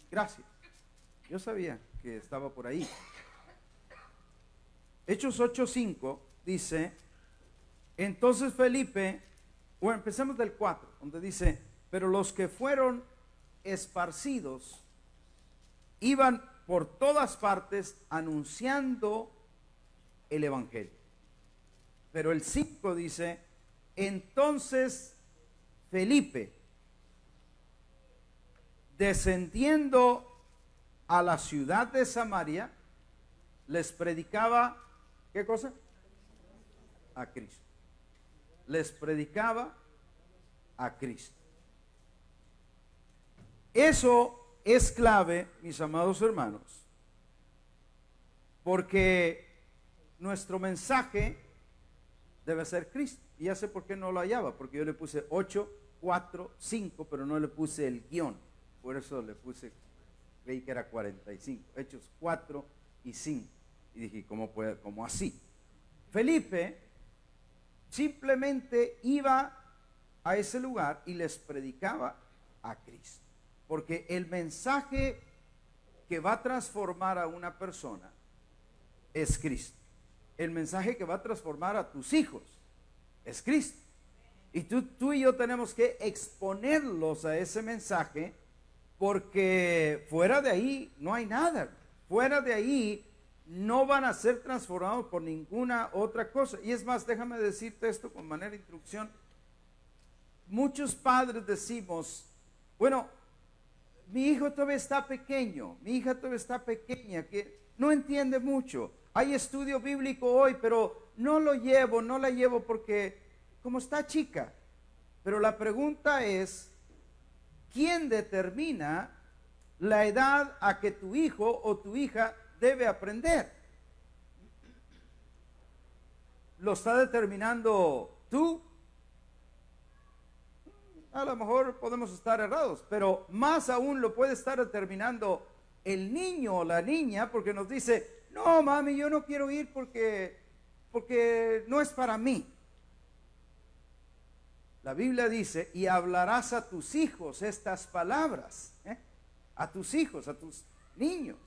Gracias. Yo sabía que estaba por ahí. Hechos 8:5 dice, entonces Felipe, bueno, empecemos del 4, donde dice, pero los que fueron esparcidos iban por todas partes anunciando el evangelio. Pero el 5 dice, entonces Felipe, descendiendo a la ciudad de Samaria, les predicaba, ¿qué cosa? A Cristo. Les predicaba a Cristo. Eso es clave, mis amados hermanos, porque nuestro mensaje debe ser Cristo. Y ya sé por qué no lo hallaba, porque yo le puse 8, 4, 5, pero no le puse el guión. Por eso le puse, creí que era 45, Hechos 4 y 5. Y dije, ¿cómo así? Felipe simplemente iba a ese lugar y les predicaba a Cristo. Porque el mensaje que va a transformar a una persona es Cristo. El mensaje que va a transformar a tus hijos es Cristo. Y tú y yo tenemos que exponerlos a ese mensaje, porque fuera de ahí no hay nada. Fuera de ahí no van a ser transformados por ninguna otra cosa. Y es más, déjame decirte esto con manera de introducción. Muchos padres decimos, bueno, mi hijo todavía está pequeño, mi hija todavía está pequeña, que no entiende mucho. Hay estudio bíblico hoy, pero no la llevo porque como está chica. Pero la pregunta es, ¿quién determina la edad a que tu hijo o tu hija debe aprender? ¿Lo está determinando tú? A lo mejor podemos estar errados, pero más aún lo puede estar determinando el niño o la niña, porque nos dice, no mami, yo no quiero ir porque no es para mí. La Biblia dice, y hablarás a tus hijos estas palabras, a tus hijos, a tus niños,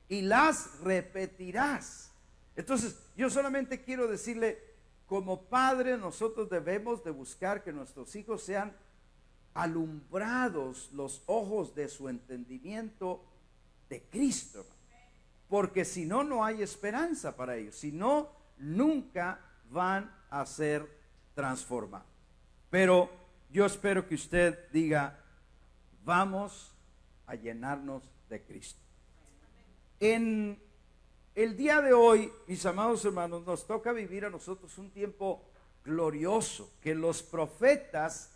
y las repetirás. Entonces, yo solamente quiero decirle, como padre, nosotros debemos de buscar que nuestros hijos sean alumbrados los ojos de su entendimiento de Cristo, porque si no, no hay esperanza para ellos. Si no, nunca van a ser transformados. Pero yo espero que usted diga, vamos a llenarnos de Cristo. En el día de hoy, mis amados hermanos, nos toca vivir a nosotros un tiempo glorioso que los profetas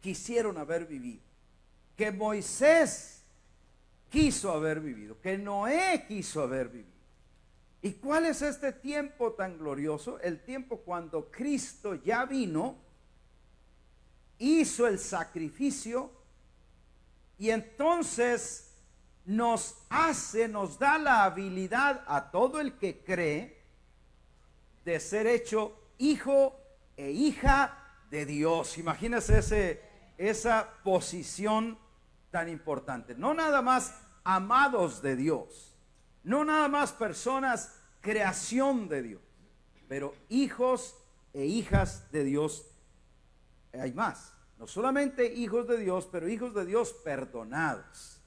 quisieron haber vivido, que Moisés quiso haber vivido, que Noé quiso haber vivido. ¿Y cuál es este tiempo tan glorioso? El tiempo cuando Cristo ya vino, hizo el sacrificio y entonces nos da la habilidad a todo el que cree de ser hecho hijo e hija de Dios. Imagínense esa posición tan importante. No nada más amados de Dios, no nada más personas creación de Dios, pero hijos e hijas de Dios. Hay más, no solamente hijos de Dios, pero hijos de Dios perdonados.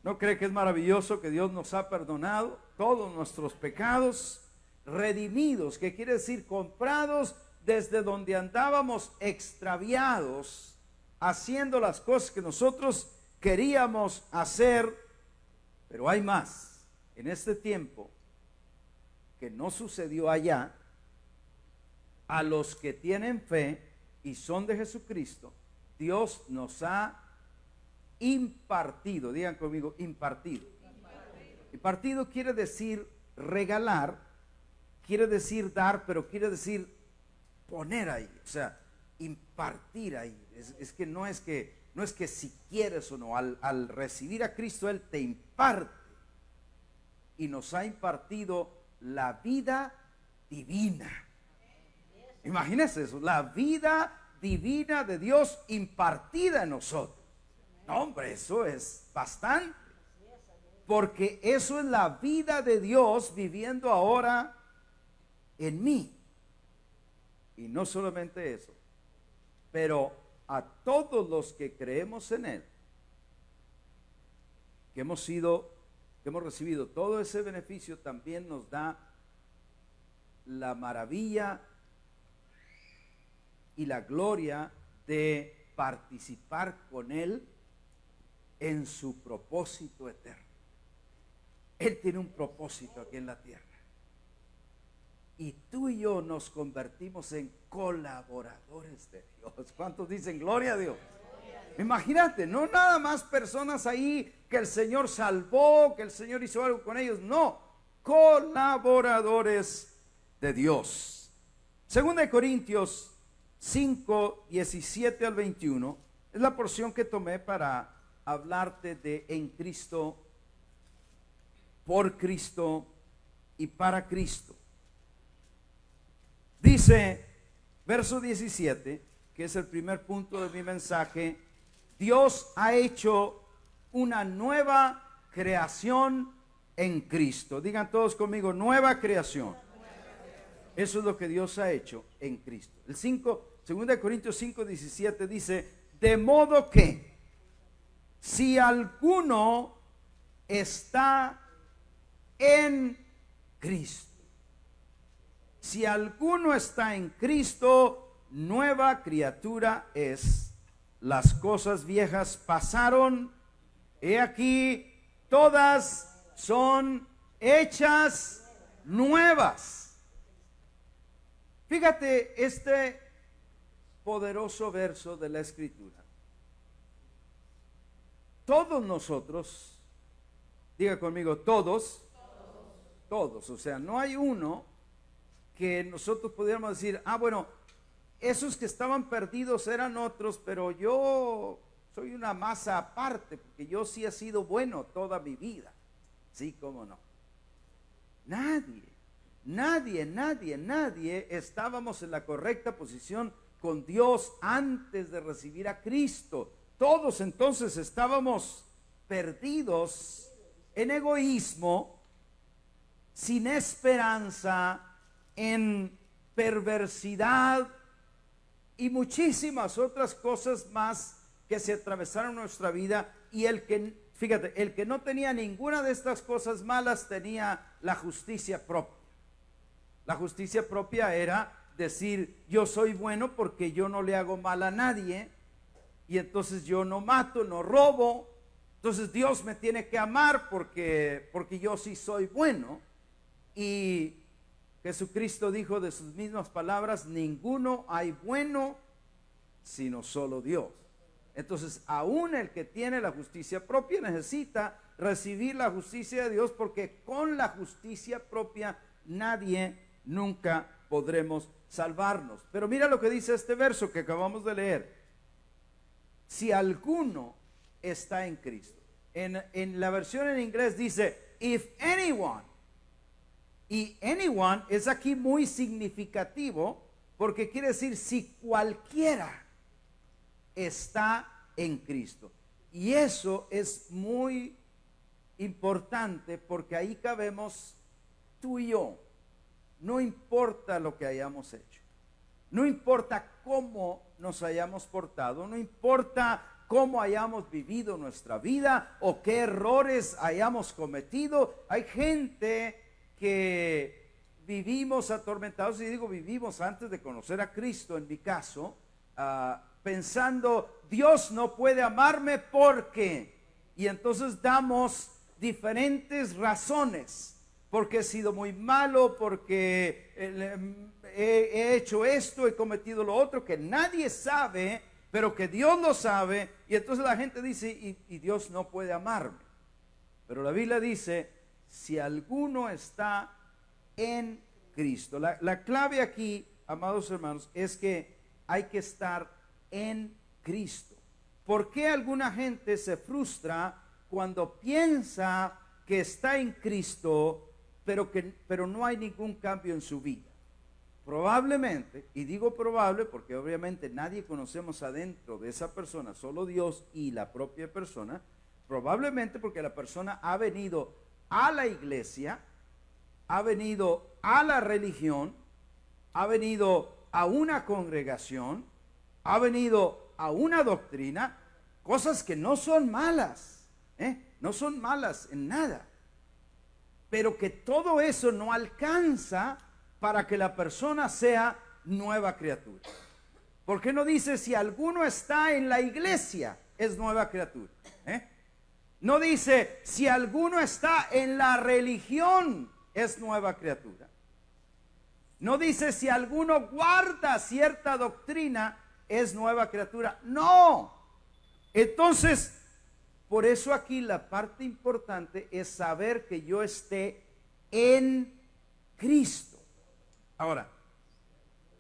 ¿No cree que es maravilloso que Dios nos ha perdonado todos nuestros pecados? Redimidos, que quiere decir comprados desde donde andábamos extraviados, haciendo las cosas que nosotros queríamos hacer. Pero hay más en este tiempo que no sucedió allá. A los que tienen fe y son de Jesucristo, Dios nos ha impartido, digan conmigo, impartido. Impartido quiere decir regalar, quiere decir dar, pero quiere decir poner ahí, o sea, impartir ahí. Es que no es que si quieres o no, al recibir a Cristo Él te imparte y nos ha impartido la vida divina. Imagínense eso, la vida divina de Dios impartida en nosotros. No, hombre, eso es bastante. Porque eso es la vida de Dios viviendo ahora en mí. Y no solamente eso, pero a todos los que creemos en Él, que hemos recibido todo ese beneficio, también nos da la maravilla y la gloria de participar con Él en su propósito eterno. Él tiene un propósito aquí en la tierra. Y tú y yo nos convertimos en colaboradores de Dios. ¿Cuántos dicen gloria a Dios? Imagínate, no nada más personas ahí que el Señor salvó, que el Señor hizo algo con ellos. No, colaboradores de Dios. Segunda de Corintios 5, 17 al 21 es la porción que tomé para hablarte de en Cristo, por Cristo y para Cristo. Dice, verso 17, que es el primer punto de mi mensaje: Dios ha hecho una nueva creación en Cristo. Digan todos conmigo, nueva creación. Eso es lo que Dios ha hecho en Cristo. El 2 Corintios 5, 17 dice, de modo que si alguno está en Cristo, si alguno está en Cristo, nueva criatura es. Las cosas viejas pasaron, he aquí, todas son hechas nuevas. Fíjate este poderoso verso de la Escritura. Todos nosotros, diga conmigo, todos, o sea, no hay uno que nosotros pudiéramos decir, bueno, esos que estaban perdidos eran otros, pero yo soy una masa aparte, porque yo sí he sido bueno toda mi vida. Sí, cómo no. Nadie estábamos en la correcta posición con Dios antes de recibir a Cristo. Todos entonces estábamos perdidos en egoísmo, sin esperanza, en perversidad y muchísimas otras cosas más que se atravesaron en nuestra vida. Y el que no tenía ninguna de estas cosas malas tenía la justicia propia. La justicia propia era decir, yo soy bueno porque yo no le hago mal a nadie, y entonces yo no mato, no robo, entonces Dios me tiene que amar porque yo sí soy bueno. Y Jesucristo dijo de sus mismas palabras, ninguno hay bueno sino solo Dios. Entonces, aún el que tiene la justicia propia necesita recibir la justicia de Dios, porque con la justicia propia nadie nunca podremos salvarnos. Pero mira lo que dice este verso que acabamos de leer. Si alguno está en Cristo. En la versión en inglés dice, if anyone. Y anyone es aquí muy significativo, porque quiere decir si cualquiera está en Cristo. Y eso es muy importante, porque ahí cabemos tú y yo. No importa lo que hayamos hecho, no importa cómo nos hayamos portado, no importa cómo hayamos vivido nuestra vida o qué errores hayamos cometido. Hay gente que vivimos atormentados, y digo vivimos antes de conocer a Cristo, en mi caso, pensando, Dios no puede amarme porque, y entonces damos diferentes razones, porque he sido muy malo, porque he hecho esto, he cometido lo otro, que nadie sabe, pero que Dios lo sabe, y entonces la gente dice, y Dios no puede amarme. Pero la Biblia dice, si alguno está en Cristo. La clave aquí, amados hermanos, es que hay que estar en Cristo. ¿Por qué alguna gente se frustra cuando piensa que está en Cristo, pero no hay ningún cambio en su vida? probablemente, y digo probable porque obviamente nadie conocemos adentro de esa persona, solo Dios y la propia persona, probablemente porque la persona ha venido a la iglesia, ha venido a la religión, ha venido a una congregación, ha venido a una doctrina, cosas que no son malas, no son malas en nada, pero que todo eso no alcanza para que la persona sea nueva criatura. ¿Por qué no dice si alguno está en la iglesia es nueva criatura? No dice si alguno está en la religión es nueva criatura. No dice si alguno guarda cierta doctrina es nueva criatura. No. Entonces, por eso aquí la parte importante es saber que yo esté en Cristo. Ahora,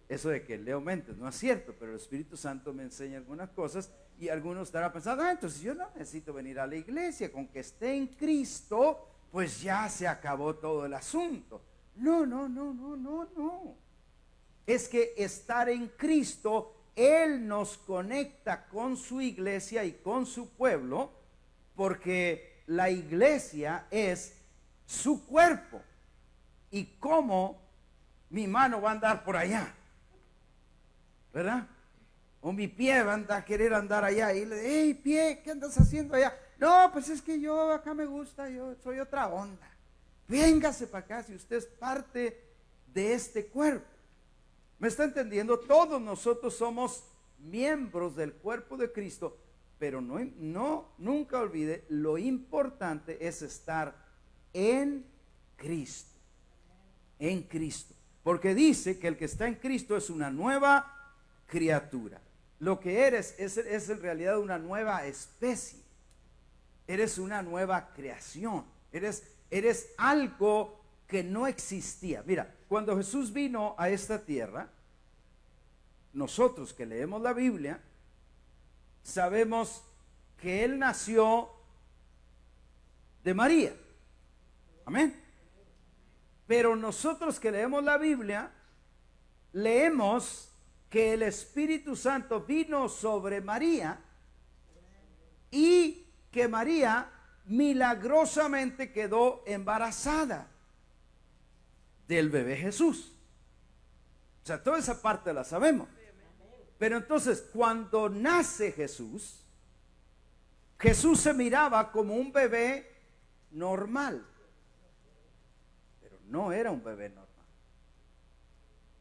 eso de que leo mentes no es cierto, pero el Espíritu Santo me enseña algunas cosas y algunos estarán pensando, entonces yo no necesito venir a la iglesia, con que esté en Cristo, pues ya se acabó todo el asunto. No. Es que estar en Cristo, Él nos conecta con su iglesia y con su pueblo, porque la iglesia es su cuerpo. ¿Y cómo mi mano va a andar por allá? ¿Verdad? O mi pie va a querer andar allá y le digo, hey pie, ¿qué andas haciendo allá? No, pues es que yo acá me gusta, yo soy otra onda. Véngase para acá si usted es parte de este cuerpo. ¿Me está entendiendo? Todos nosotros somos miembros del cuerpo de Cristo, pero nunca olvide, lo importante es estar en Cristo. En Cristo. Porque dice que el que está en Cristo es una nueva criatura. Lo que eres es en realidad una nueva especie. Eres una nueva creación. Eres algo que no existía. Mira, cuando Jesús vino a esta tierra, nosotros que leemos la Biblia, sabemos que Él nació de María. Amén. Pero nosotros que leemos la Biblia, leemos que el Espíritu Santo vino sobre María y que María milagrosamente quedó embarazada del bebé Jesús. O sea, toda esa parte la sabemos. Pero entonces, cuando nace Jesús, Jesús se miraba como un bebé normal. Pero no era un bebé normal.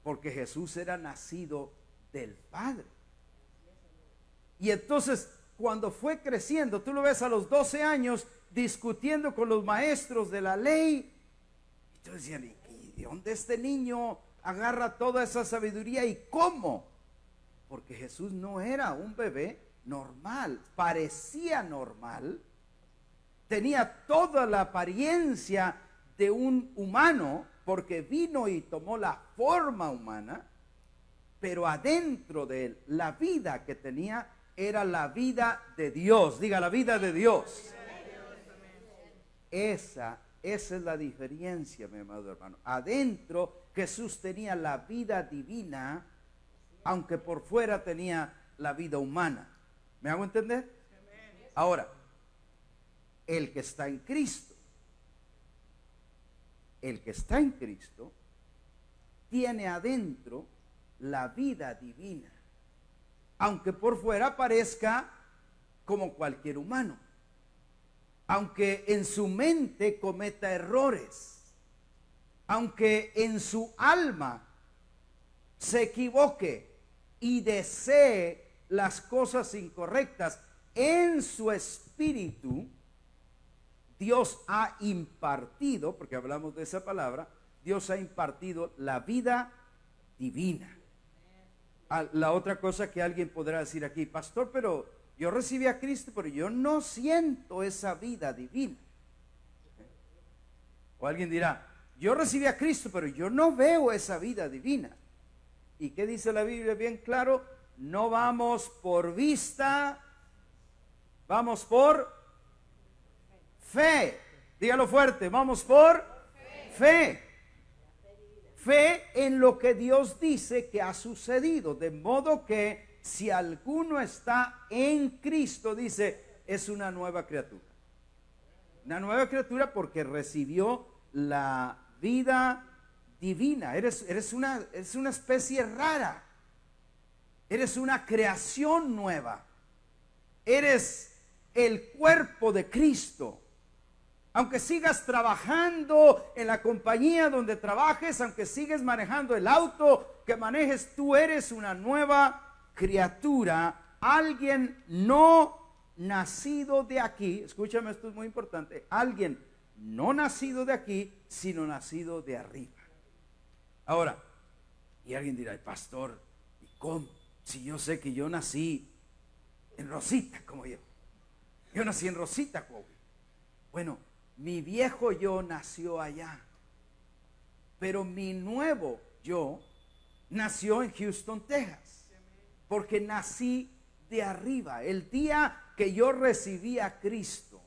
Porque Jesús era nacido del Padre. Y entonces, cuando fue creciendo, tú lo ves a los 12 años discutiendo con los maestros de la ley. Y tú decías, ¿y de dónde este niño agarra toda esa sabiduría y cómo? Porque Jesús no era un bebé normal, parecía normal, tenía toda la apariencia de un humano, porque vino y tomó la forma humana, pero adentro de él, la vida que tenía era la vida de Dios. Diga, la vida de Dios. Esa es la diferencia, mi amado hermano. Adentro Jesús tenía la vida divina, aunque por fuera tenía la vida humana. ¿Me hago entender? Ahora, el que está en Cristo, tiene adentro la vida divina, aunque por fuera parezca como cualquier humano, aunque en su mente cometa errores, aunque en su alma se equivoque y desee las cosas incorrectas, en su espíritu Dios ha impartido, porque hablamos de esa palabra, Dios ha impartido la vida divina. La otra cosa que alguien podrá decir aquí, pastor, pero yo recibí a Cristo, pero yo no siento esa vida divina. O alguien dirá, yo recibí a Cristo, pero yo no veo esa vida divina. ¿Y qué dice la Biblia? Bien claro, no vamos por vista, vamos por fe. Dígalo fuerte, vamos por fe. Fe en lo que Dios dice que ha sucedido. De modo que si alguno está en Cristo, dice, es una nueva criatura. Una nueva criatura porque recibió la vida divina. Eres una especie rara. Eres una creación nueva. Eres el cuerpo de Cristo. Aunque sigas trabajando en la compañía donde trabajes, aunque sigues manejando el auto que manejes, tú eres una nueva criatura, alguien no nacido de aquí. Escúchame, esto es muy importante. Alguien no nacido de aquí, sino nacido de arriba. Ahora, y alguien dirá, pastor, ¿y cómo? Si yo sé que yo nací en Rosita como yo. Yo nací en Rosita, Coahuila. Bueno, mi viejo yo nació allá, pero mi nuevo yo nació en Houston, Texas, porque nací de arriba. El día que yo recibí a Cristo,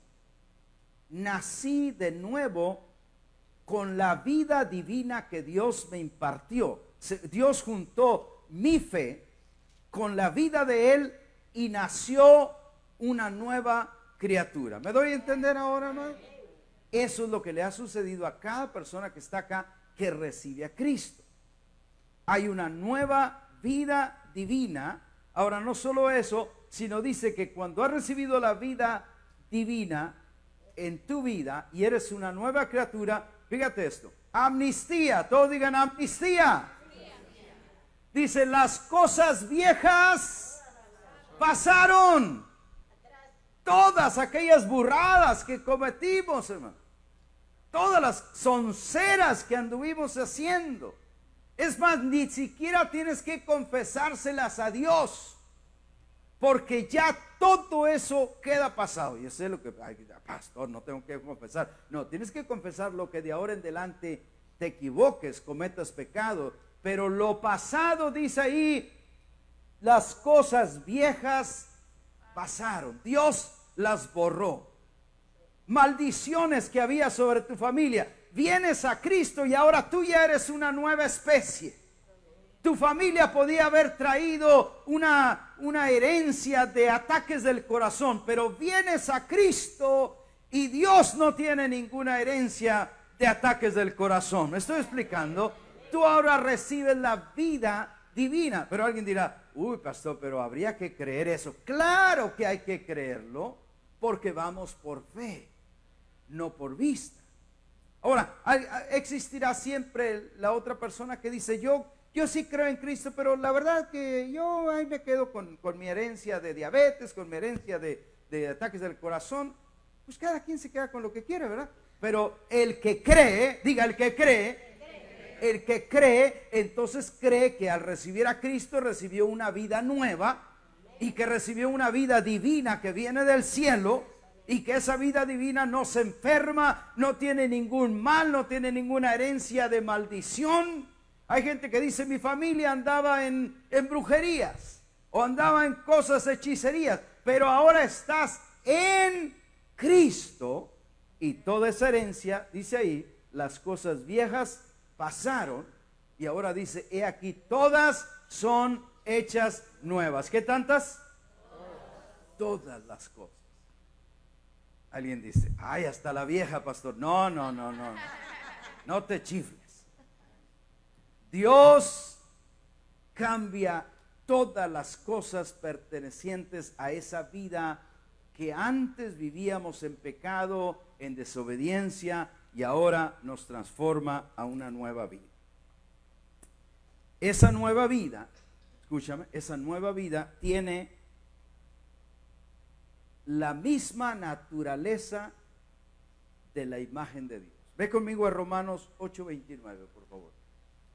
nací de nuevo con la vida divina que Dios me impartió. Dios juntó mi fe con la vida de Él y nació una nueva criatura. ¿Me doy a entender ahora, no? Eso es lo que le ha sucedido a cada persona que está acá que recibe a Cristo. Hay una nueva vida divina. Ahora, no solo eso, sino dice que cuando has recibido la vida divina en tu vida y eres una nueva criatura, fíjate esto, amnistía, todos digan amnistía. Dice, las cosas viejas pasaron. Todas aquellas burradas que cometimos, hermano. Todas las sonceras que anduvimos haciendo. Es más, ni siquiera tienes que confesárselas a Dios, porque ya todo eso queda pasado. Yo sé lo que, pastor, no tengo que confesar. No, tienes que confesar lo que de ahora en adelante te equivoques, cometas pecado. Pero lo pasado, dice ahí, las cosas viejas pasaron. Dios las borró. Maldiciones que había sobre tu familia. Vienes a Cristo y ahora tú ya eres una nueva especie. Tu familia podía haber traído una herencia de ataques del corazón, pero vienes a Cristo y Dios no tiene ninguna herencia de ataques del corazón. ¿Me estoy explicando? Tú ahora recibes la vida divina. Pero alguien dirá, uy, pastor, pero habría que creer eso. Claro que hay que creerlo, porque vamos por fe, no por vista. Ahora, existirá siempre la otra persona que dice, yo sí creo en Cristo, pero la verdad que yo ahí me quedo con mi herencia de diabetes, con mi herencia de ataques del corazón. Pues cada quien se queda con lo que quiere, ¿verdad? Pero el que cree, diga el que cree, entonces cree que al recibir a Cristo recibió una vida nueva y que recibió una vida divina que viene del cielo. Y que esa vida divina no se enferma, no tiene ningún mal, no tiene ninguna herencia de maldición. Hay gente que dice, mi familia andaba en brujerías o andaba en cosas hechicerías, pero ahora estás en Cristo y toda esa herencia, dice ahí, las cosas viejas pasaron y ahora dice, he aquí, todas son hechas nuevas. ¿Qué tantas? Todas las cosas. Alguien dice, ay, hasta la vieja, pastor. No, no te chifles. Dios cambia todas las cosas pertenecientes a esa vida que antes vivíamos en pecado, en desobediencia, y ahora nos transforma a una nueva vida. Esa nueva vida, escúchame, esa nueva vida tiene la misma naturaleza de la imagen de Dios. Ve conmigo a Romanos 8:29, por favor.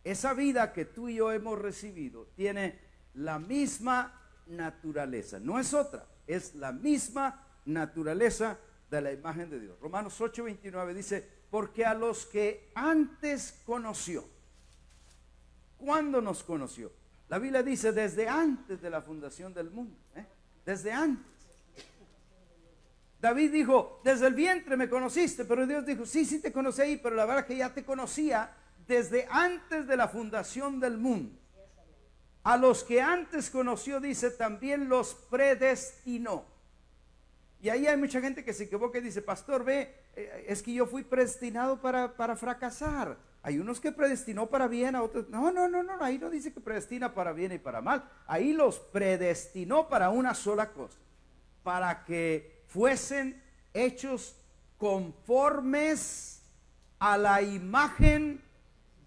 Esa vida que tú y yo hemos recibido tiene la misma naturaleza, no es otra, es la misma naturaleza de la imagen de Dios. Romanos 8:29 dice, porque a los que antes conoció. ¿Cuándo nos conoció? La Biblia dice desde antes de la fundación del mundo, desde antes. David dijo, desde el vientre me conociste, pero Dios dijo, sí te conocí ahí, pero la verdad que ya te conocía desde antes de la fundación del mundo. A los que antes conoció, dice, también los predestinó. Y ahí hay mucha gente que se equivoca y dice, pastor, ve, es que yo fui predestinado para fracasar. Hay unos que predestinó para bien, a otros. No, ahí no dice que predestina para bien y para mal. Ahí los predestinó para una sola cosa, para que fuesen hechos conformes a la imagen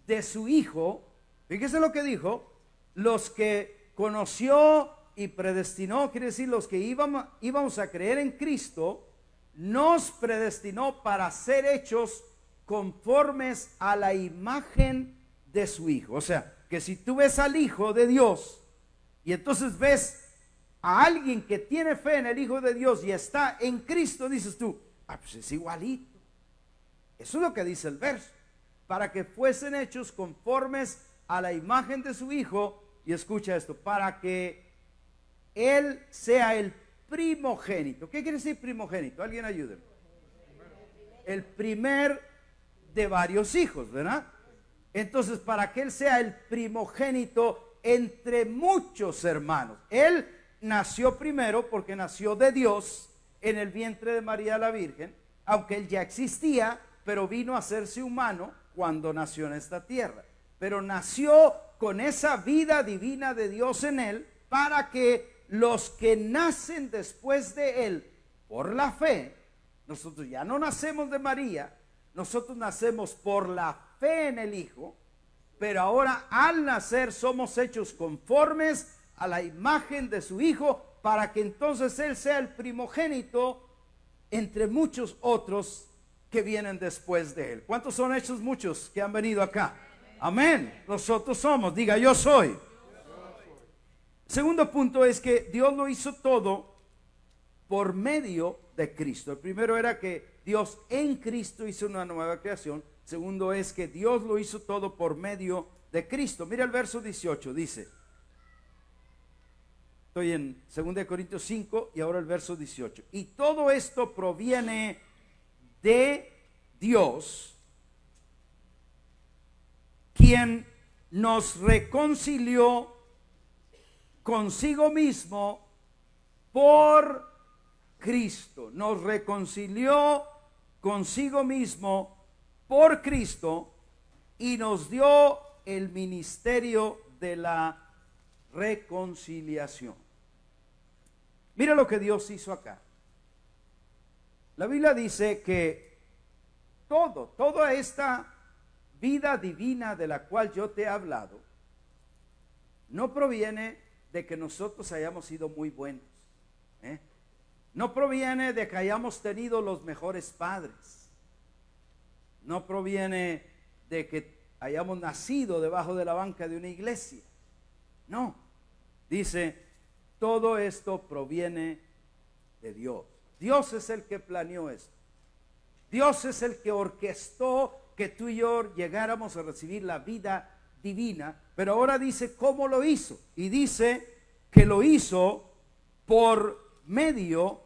de su Hijo. Fíjese lo que dijo: los que conoció y predestinó, quiere decir los que íbamos a creer en Cristo, nos predestinó para ser hechos conformes a la imagen de su Hijo. O sea, que si tú ves al Hijo de Dios y entonces ves a alguien que tiene fe en el Hijo de Dios y está en Cristo, dices tú, pues es igualito. Eso es lo que dice el verso: para que fuesen hechos conformes a la imagen de su Hijo. Y escucha esto: para que Él sea el primogénito. ¿Qué quiere decir primogénito? Alguien ayúdeme. El primer de varios hijos, ¿verdad? Entonces, para que Él sea el primogénito entre muchos hermanos. Él nació primero porque nació de Dios en el vientre de María la Virgen, aunque Él ya existía, pero vino a hacerse humano cuando nació en esta tierra. Pero nació con esa vida divina de Dios en Él, para que los que nacen después de Él por la fe, nosotros ya no nacemos de María, nosotros nacemos por la fe en el Hijo, pero ahora al nacer somos hechos conformes a la imagen de su Hijo, para que entonces Él sea el primogénito entre muchos otros que vienen después de Él. ¿Cuántos son hechos muchos que han venido acá? Amén. Nosotros somos, diga yo soy. Segundo punto es que Dios lo hizo todo por medio de Cristo. El primero era que Dios en Cristo hizo una nueva creación. Segundo es que Dios lo hizo todo por medio de Cristo. Mira el verso 18, dice. Estoy en 2 Corintios 5 y ahora el verso 18. Y todo esto proviene de Dios, quien nos reconcilió consigo mismo por Cristo. Nos reconcilió consigo mismo por Cristo y nos dio el ministerio de la reconciliación. Mira lo que Dios hizo acá. La Biblia dice que toda esta vida divina de la cual yo te he hablado no proviene de que nosotros hayamos sido muy buenos, no proviene de que hayamos tenido los mejores padres, no proviene de que hayamos nacido debajo de la banca de una iglesia. No, dice, todo esto proviene de Dios. Dios es el que planeó esto. Dios es el que orquestó que tú y yo llegáramos a recibir la vida divina. Pero ahora dice cómo lo hizo. Y dice que lo hizo por medio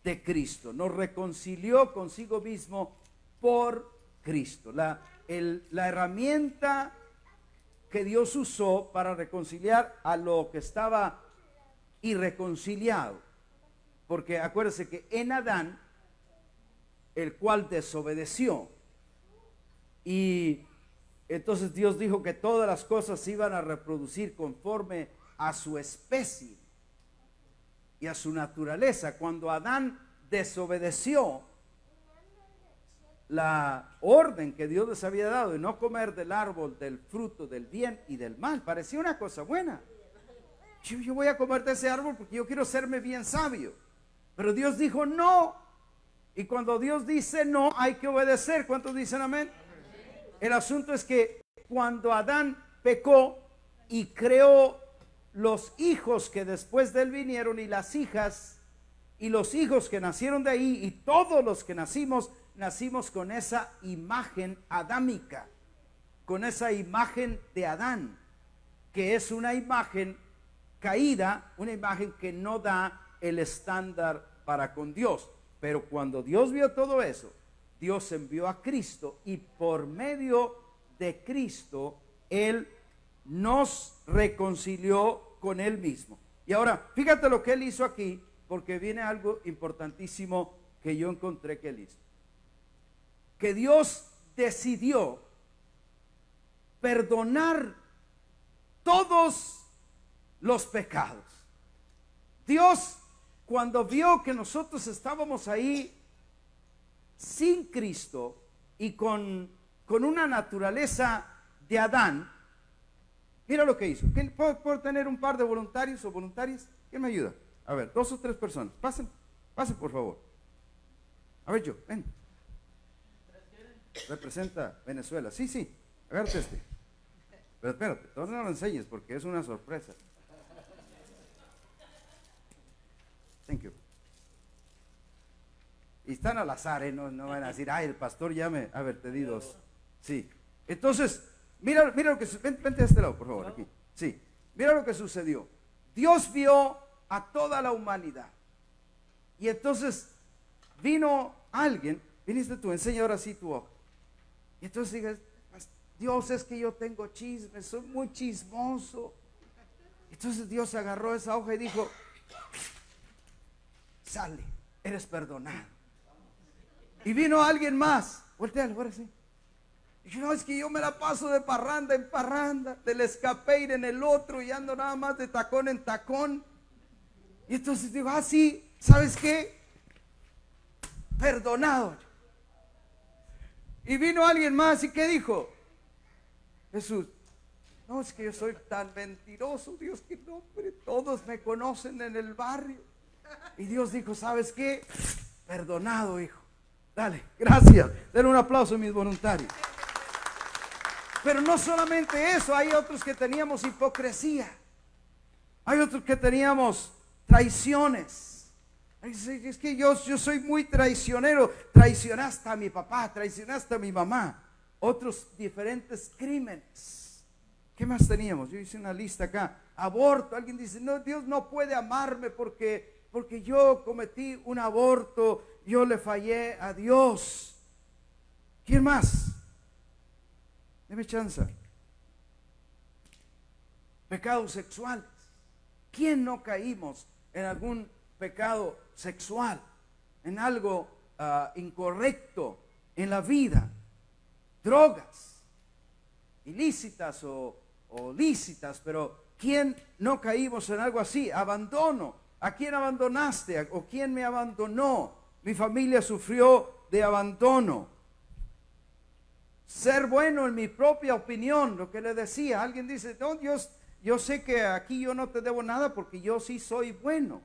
de Cristo. Nos reconcilió consigo mismo por Cristo. La herramienta que Dios usó para reconciliar a lo que estaba irreconciliado. Porque acuérdense que en Adán, el cual desobedeció, y entonces Dios dijo que todas las cosas se iban a reproducir conforme a su especie y a su naturaleza. Cuando Adán desobedeció la orden que Dios les había dado de no comer del árbol del fruto del bien y del mal, parecía una cosa buena. Yo voy a comer de ese árbol porque yo quiero serme bien sabio. Pero Dios dijo no. Y cuando Dios dice no, hay que obedecer. ¿Cuántos dicen amén? El asunto es que cuando Adán pecó y creó los hijos que después de él vinieron, y las hijas, y los hijos que nacieron de ahí, y todos los que nacimos con esa imagen adámica, con esa imagen de Adán, que es una imagen caída, una imagen que no da el estándar para con Dios. Pero cuando Dios vio todo eso, Dios envió a Cristo, y por medio de Cristo, Él nos reconcilió con Él mismo. Y ahora, fíjate lo que Él hizo aquí, porque viene algo importantísimo que yo encontré que Él hizo. Que Dios decidió perdonar todos los pecados. Dios, cuando vio que nosotros estábamos ahí sin Cristo y con una naturaleza de Adán, mira lo que hizo. ¿Puedo tener un par de voluntarios o voluntarias? ¿Quién me ayuda? A ver, 2 o 3 personas. Pasen por favor. A ver, yo, ven. Representa Venezuela. Sí, agárrate este. Pero espérate, todavía no lo enseñes porque es una sorpresa. Thank you. Y están al azar, no van a decir, ay, el pastor ya me... A ver, te di 2. Sí. Entonces, mira lo que... Vente a este lado, por favor, aquí. Sí. Mira lo que sucedió. Dios vio a toda la humanidad. Y entonces vino alguien, viniste tú, enseña ahora sí tu hoja. Y entonces dices, Dios, es que yo tengo chisme, soy muy chismoso. Entonces Dios agarró esa hoja y dijo, sale, eres perdonado. Y vino alguien más, voltealo, ahora sí. Y dijo, no, es que yo me la paso de parranda en parranda, del escapeire en el otro y ando nada más de tacón en tacón. Y entonces digo, sí, ¿sabes qué? Perdonado. Y vino alguien más y ¿qué dijo? Jesús, no, es que yo soy tan mentiroso, Dios, que no, hombre, todos me conocen en el barrio. Y Dios dijo, ¿sabes qué? Perdonado, hijo. Dale, gracias. Denle un aplauso a mis voluntarios. Pero no solamente eso, hay otros que teníamos hipocresía. Hay otros que teníamos traiciones. Es que yo soy muy traicionero. Traicionaste a mi papá, traicionaste a mi mamá. Otros diferentes crímenes. ¿Qué más teníamos? Yo hice una lista acá. Aborto. Alguien dice, no, Dios no puede amarme porque yo cometí un aborto. Yo le fallé a Dios. ¿Quién más? Deme chance. Pecados sexuales. ¿Quién no caímos en algún pecado sexual? En algo incorrecto en la vida. Drogas, ilícitas o lícitas, pero ¿quién no caímos en algo así? Abandono. ¿A quién abandonaste? ¿O quién me abandonó? Mi familia sufrió de abandono. Ser bueno en mi propia opinión, lo que le decía. Alguien dice, no, Dios, yo sé que aquí yo no te debo nada porque yo sí soy bueno.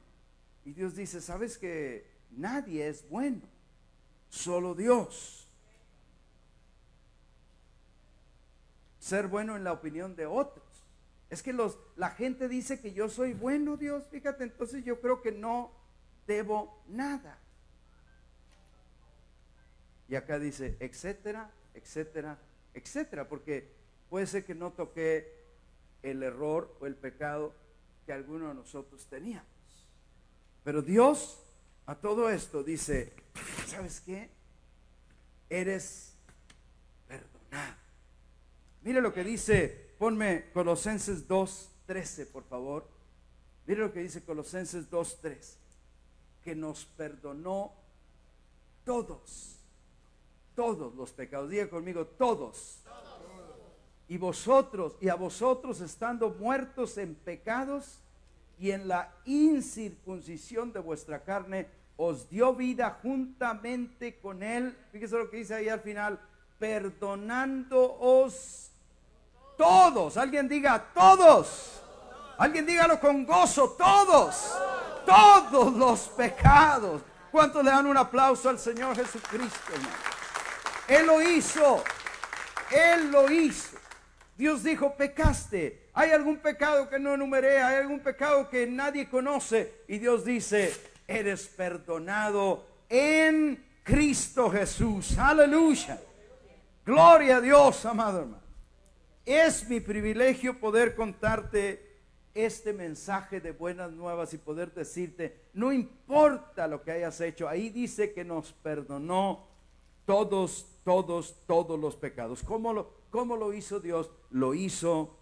Y Dios dice, ¿sabes que nadie es bueno? Solo Dios. Ser bueno en la opinión de otros. Es que la gente dice que yo soy bueno, Dios, fíjate, entonces yo creo que no debo nada. Y acá dice, etcétera, etcétera, etcétera, porque puede ser que no toqué el error o el pecado que alguno de nosotros teníamos. Pero Dios a todo esto dice, ¿sabes qué? Eres perdonado. Mire lo que dice, ponme Colosenses 2:13, por favor. Mire lo que dice Colosenses 2:13, que nos perdonó todos los pecados. Diga conmigo, todos. Y a vosotros estando muertos en pecados y en la incircuncisión de vuestra carne, os dio vida juntamente con él. Fíjese lo que dice ahí al final, perdonándoos todos. Alguien diga todos. Alguien dígalo con gozo, todos los pecados. ¿Cuántos le dan un aplauso al Señor Jesucristo, hermano? Él lo hizo. Él lo hizo. Dios dijo, pecaste. Hay algún pecado que no enumeré, hay algún pecado que nadie conoce. Y Dios dice, eres perdonado en Cristo Jesús. Aleluya. Gloria a Dios, amado hermano. Es mi privilegio poder contarte este mensaje de buenas nuevas y poder decirte, no importa lo que hayas hecho, ahí dice que nos perdonó todos los pecados. ¿Cómo lo hizo Dios? Lo hizo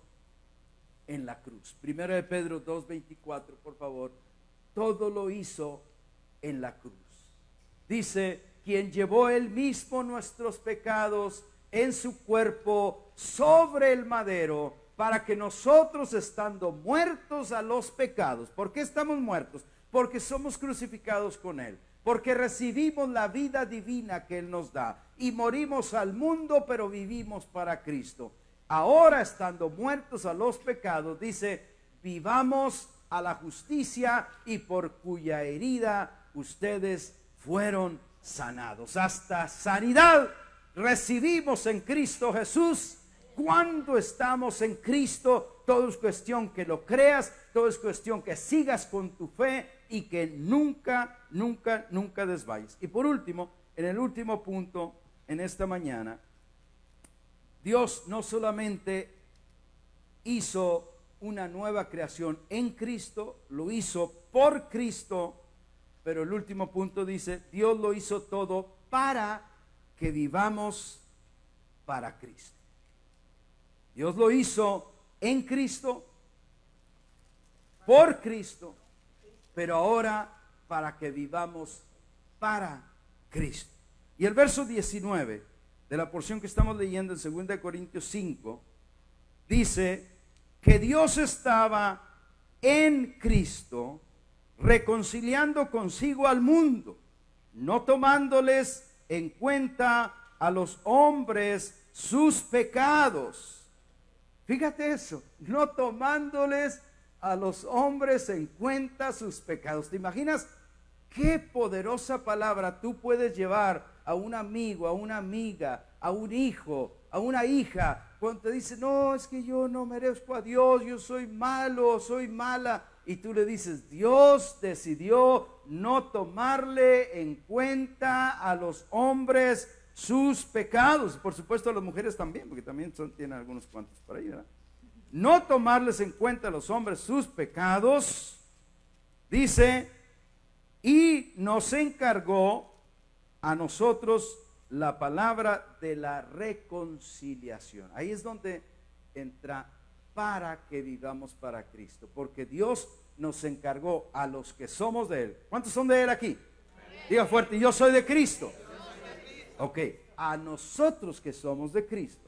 en la cruz. Primero de Pedro 2:24, por favor. Todo lo hizo en la cruz. Dice, quien llevó él mismo nuestros pecados en su cuerpo sobre el madero, para que nosotros, estando muertos a los pecados. ¿Por qué estamos muertos? Porque somos crucificados con él, porque recibimos la vida divina que él nos da y morimos al mundo, pero vivimos para Cristo. Ahora, estando muertos a los pecados, dice, vivamos a la justicia, y por cuya herida ustedes fueron sanados. Hasta sanidad recibimos en Cristo Jesús. Cuando estamos en Cristo, todo es cuestión que lo creas, todo es cuestión que sigas con tu fe y que nunca desmayes. Y por último, en el último punto, en esta mañana, Dios no solamente hizo una nueva creación en Cristo, lo hizo por Cristo, pero el último punto dice, Dios lo hizo todo para que vivamos para Cristo. Dios lo hizo en Cristo, por Cristo, pero ahora para que vivamos para Cristo. Y el verso 19 de la porción que estamos leyendo en 2 Corintios 5 dice que Dios estaba en Cristo reconciliando consigo al mundo, no tomándoles en cuenta a los hombres sus pecados. Fíjate eso, no tomándoles a los hombres en cuenta sus pecados. ¿Te imaginas qué poderosa palabra tú puedes llevar a un amigo, a una amiga, a un hijo, a una hija, cuando te dice, no, es que yo no merezco a Dios, yo soy malo, soy mala, y tú le dices, Dios decidió no tomarle en cuenta a los hombres sus pecados, por supuesto a las mujeres también, porque también tienen algunos cuantos por ahí, ¿verdad? No tomarles en cuenta a los hombres sus pecados, dice, y nos encargó a nosotros la palabra de la reconciliación. Ahí es donde entra para que vivamos para Cristo, porque Dios nos encargó a los que somos de Él. ¿Cuántos son de Él aquí? Diga fuerte, yo soy de Cristo. Ok, a nosotros que somos de Cristo,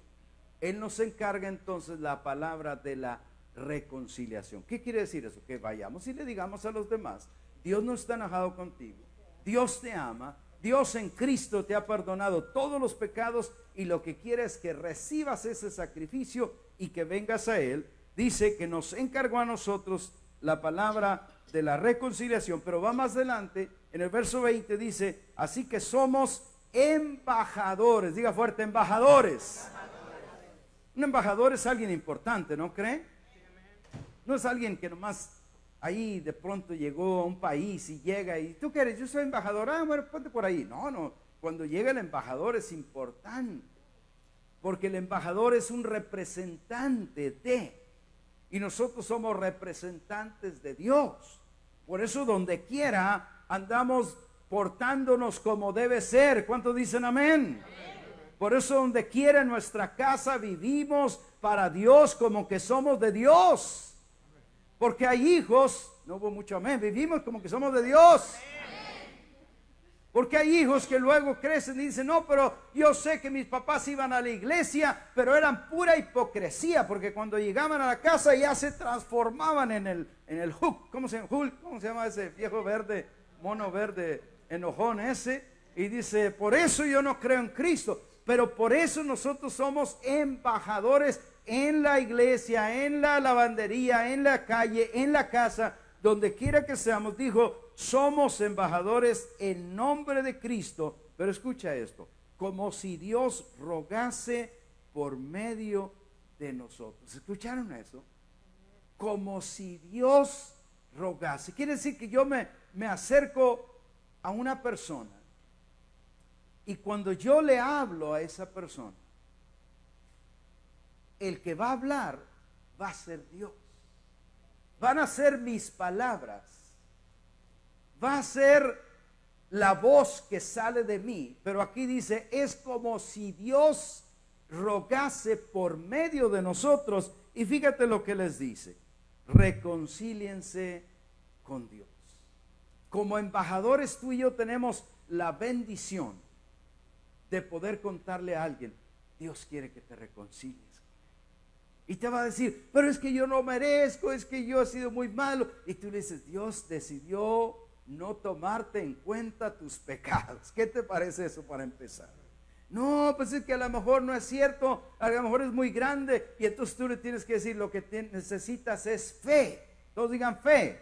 Él nos encarga entonces la palabra de la reconciliación. ¿Qué quiere decir eso? Que vayamos y le digamos a los demás, Dios no está enojado contigo, Dios te ama, Dios en Cristo te ha perdonado todos los pecados y lo que quiere es que recibas ese sacrificio y que vengas a Él. Dice que nos encargó a nosotros la palabra de la reconciliación, pero va más adelante, en el verso 20 dice, así que somos embajadores. Diga fuerte, embajadores. Un embajador es alguien importante, ¿no cree? No es alguien que nomás ahí de pronto llegó a un país y llega y ¿tú qué eres? Yo soy embajador. Ah, bueno, ponte por ahí. No, cuando llega el embajador es importante, porque el embajador es un representante de, y nosotros somos representantes de Dios. Por eso donde quiera andamos portándonos como debe ser. ¿Cuántos dicen amén? Por eso donde quiera en nuestra casa vivimos para Dios como que somos de Dios. Porque hay hijos, no hubo mucho amén, vivimos como que somos de Dios. Porque hay hijos que luego crecen y dicen, no, pero yo sé que mis papás iban a la iglesia, pero eran pura hipocresía, porque cuando llegaban a la casa ya se transformaban en el Hulk. ¿Cómo se llama ese viejo verde, mono verde, enojón ese? Y dice, por eso yo no creo en Cristo, pero por eso nosotros somos embajadores en la iglesia, en la lavandería, en la calle, en la casa, donde quiera que seamos. Dijo, somos embajadores en nombre de Cristo, pero escucha esto, como si Dios rogase por medio de nosotros. ¿Escucharon eso? Como si Dios rogase. Quiere decir que yo me acerco a una persona y cuando yo le hablo a esa persona, el que va a hablar va a ser Dios. Van a ser mis palabras. Va a ser la voz que sale de mí, pero aquí dice, es como si Dios rogase por medio de nosotros. Y fíjate lo que les dice: reconcíliense con Dios. Como embajadores, tú y yo tenemos la bendición de poder contarle a alguien: Dios quiere que te reconcilies. Y te va a decir: pero es que yo no merezco, es que yo he sido muy malo. Y tú le dices: Dios decidió no tomarte en cuenta tus pecados. ¿Qué te parece eso para empezar? No, pues es que a lo mejor no es cierto, a lo mejor es muy grande. Y entonces tú le tienes que decir: lo que necesitas es fe. Todos digan fe.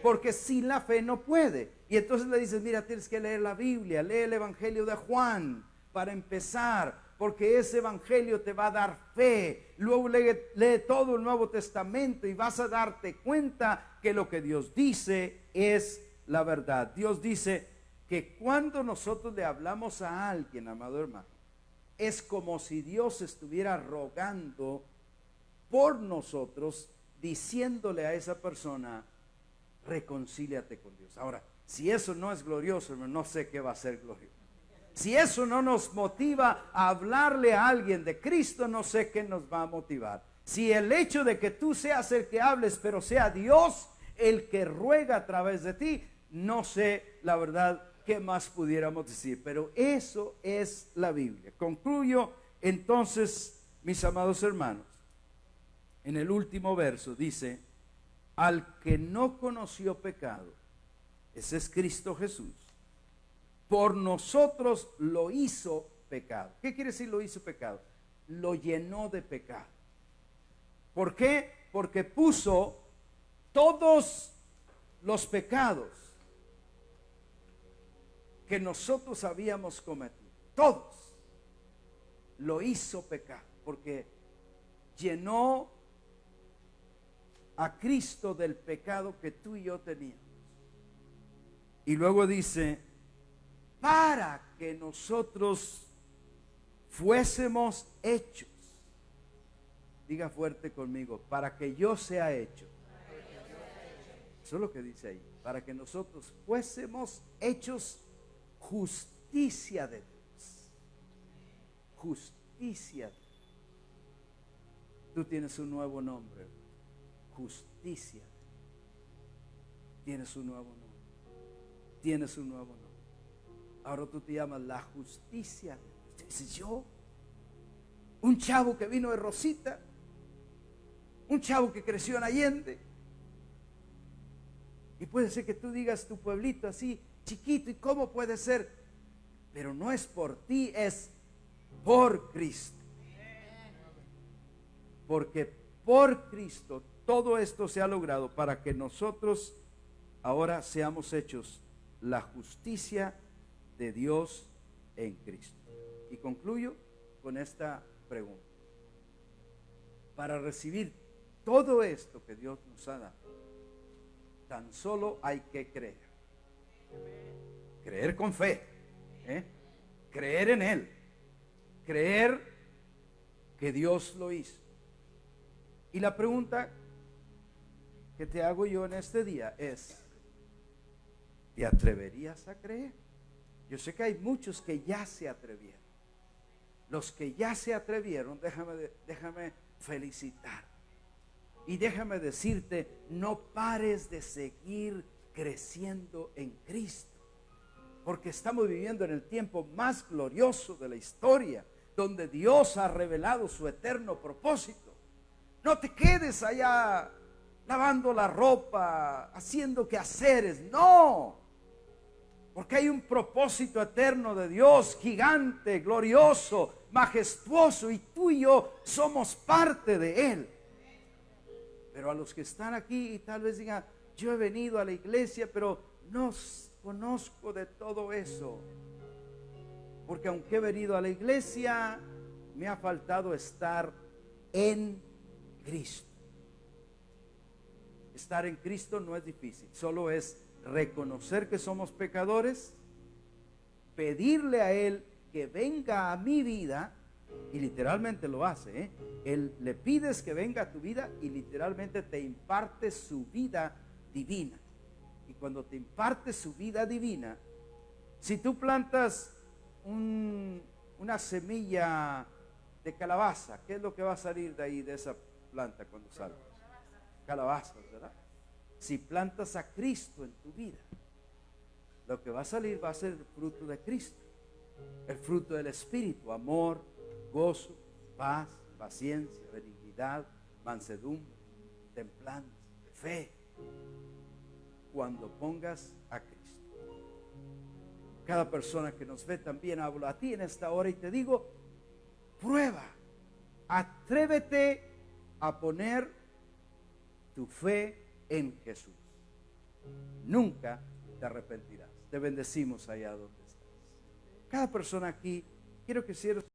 Porque sin la fe no puede. Y entonces le dices: mira, tienes que leer la Biblia, lee el Evangelio de Juan para empezar, porque ese Evangelio te va a dar fe. Luego lee todo el Nuevo Testamento y vas a darte cuenta que lo que Dios dice es la verdad. Dios dice que cuando nosotros le hablamos a alguien, amado hermano, es como si Dios estuviera rogando por nosotros, diciéndole a esa persona: reconcíliate con Dios. Ahora, si eso no es glorioso, hermano, no sé qué va a ser glorioso. Si eso no nos motiva a hablarle a alguien de Cristo, no sé qué nos va a motivar. Si el hecho de que tú seas el que hables, pero sea Dios el que ruega a través de ti, no sé la verdad qué más pudiéramos decir. Pero eso es la Biblia. Concluyo entonces, mis amados hermanos, en el último verso dice: al que no conoció pecado, ese es Cristo Jesús, por nosotros lo hizo pecado. ¿Qué quiere decir lo hizo pecado? Lo llenó de pecado. ¿Por qué? Porque puso todos los pecados que nosotros habíamos cometido, todos, lo hizo pecado, porque llenó a Cristo del pecado que tú y yo teníamos. Y luego dice: para que nosotros fuésemos hechos. Diga fuerte conmigo: para que yo sea hecho. Eso es lo que dice ahí: para que nosotros fuésemos hechos justicia de Dios. Justicia. Tú tienes un nuevo nombre: justicia. Tienes un nuevo nombre. Tienes un nuevo nombre. Ahora tú te llamas la justicia. Dices: yo, un chavo que vino de Rosita, un chavo que creció en Allende. Y puede ser que tú digas tu pueblito así chiquito, y cómo puede ser, pero no es por ti, es por Cristo. Porque por Cristo todo esto se ha logrado, para que nosotros ahora seamos hechos la justicia de Dios en Cristo. Y concluyo con esta pregunta: para recibir todo esto que Dios nos ha dado, tan solo hay que creer. Creer con fe, creer en Él, creer que Dios lo hizo. Y la pregunta que te hago yo en este día es: ¿te atreverías a creer? Yo sé que hay muchos que ya se atrevieron. Los que ya se atrevieron, déjame felicitar. Y déjame decirte: no pares de seguir creciendo en Cristo. Porque estamos viviendo en el tiempo más glorioso de la historia, donde Dios ha revelado su eterno propósito. No te quedes allá lavando la ropa, haciendo quehaceres. No. Porque hay un propósito eterno de Dios, gigante, glorioso, majestuoso, y tú y yo somos parte de Él. Pero a los que están aquí y tal vez digan: yo he venido a la iglesia, pero no conozco de todo eso. Porque aunque he venido a la iglesia, me ha faltado estar en Cristo. Estar en Cristo no es difícil, solo es reconocer que somos pecadores, pedirle a Él que venga a mi vida, y literalmente lo hace, Él le pides que venga a tu vida y literalmente te imparte su vida divina. Y cuando te imparte su vida divina, Si tú plantas una semilla de calabaza, ¿qué es lo que va a salir de ahí, de esa planta cuando salga? Calabazas, ¿verdad? Si plantas a Cristo en tu vida, lo que va a salir va a ser el fruto de Cristo, el fruto del Espíritu: amor, gozo, paz, paciencia, benignidad, mansedumbre, templanza, fe. Cuando pongas a Cristo. Cada persona que nos ve también hablo a ti en esta hora y te digo: prueba, atrévete a poner tu fe en Jesús. Nunca te arrepentirás. Te bendecimos allá donde estás. Cada persona aquí, quiero que cierres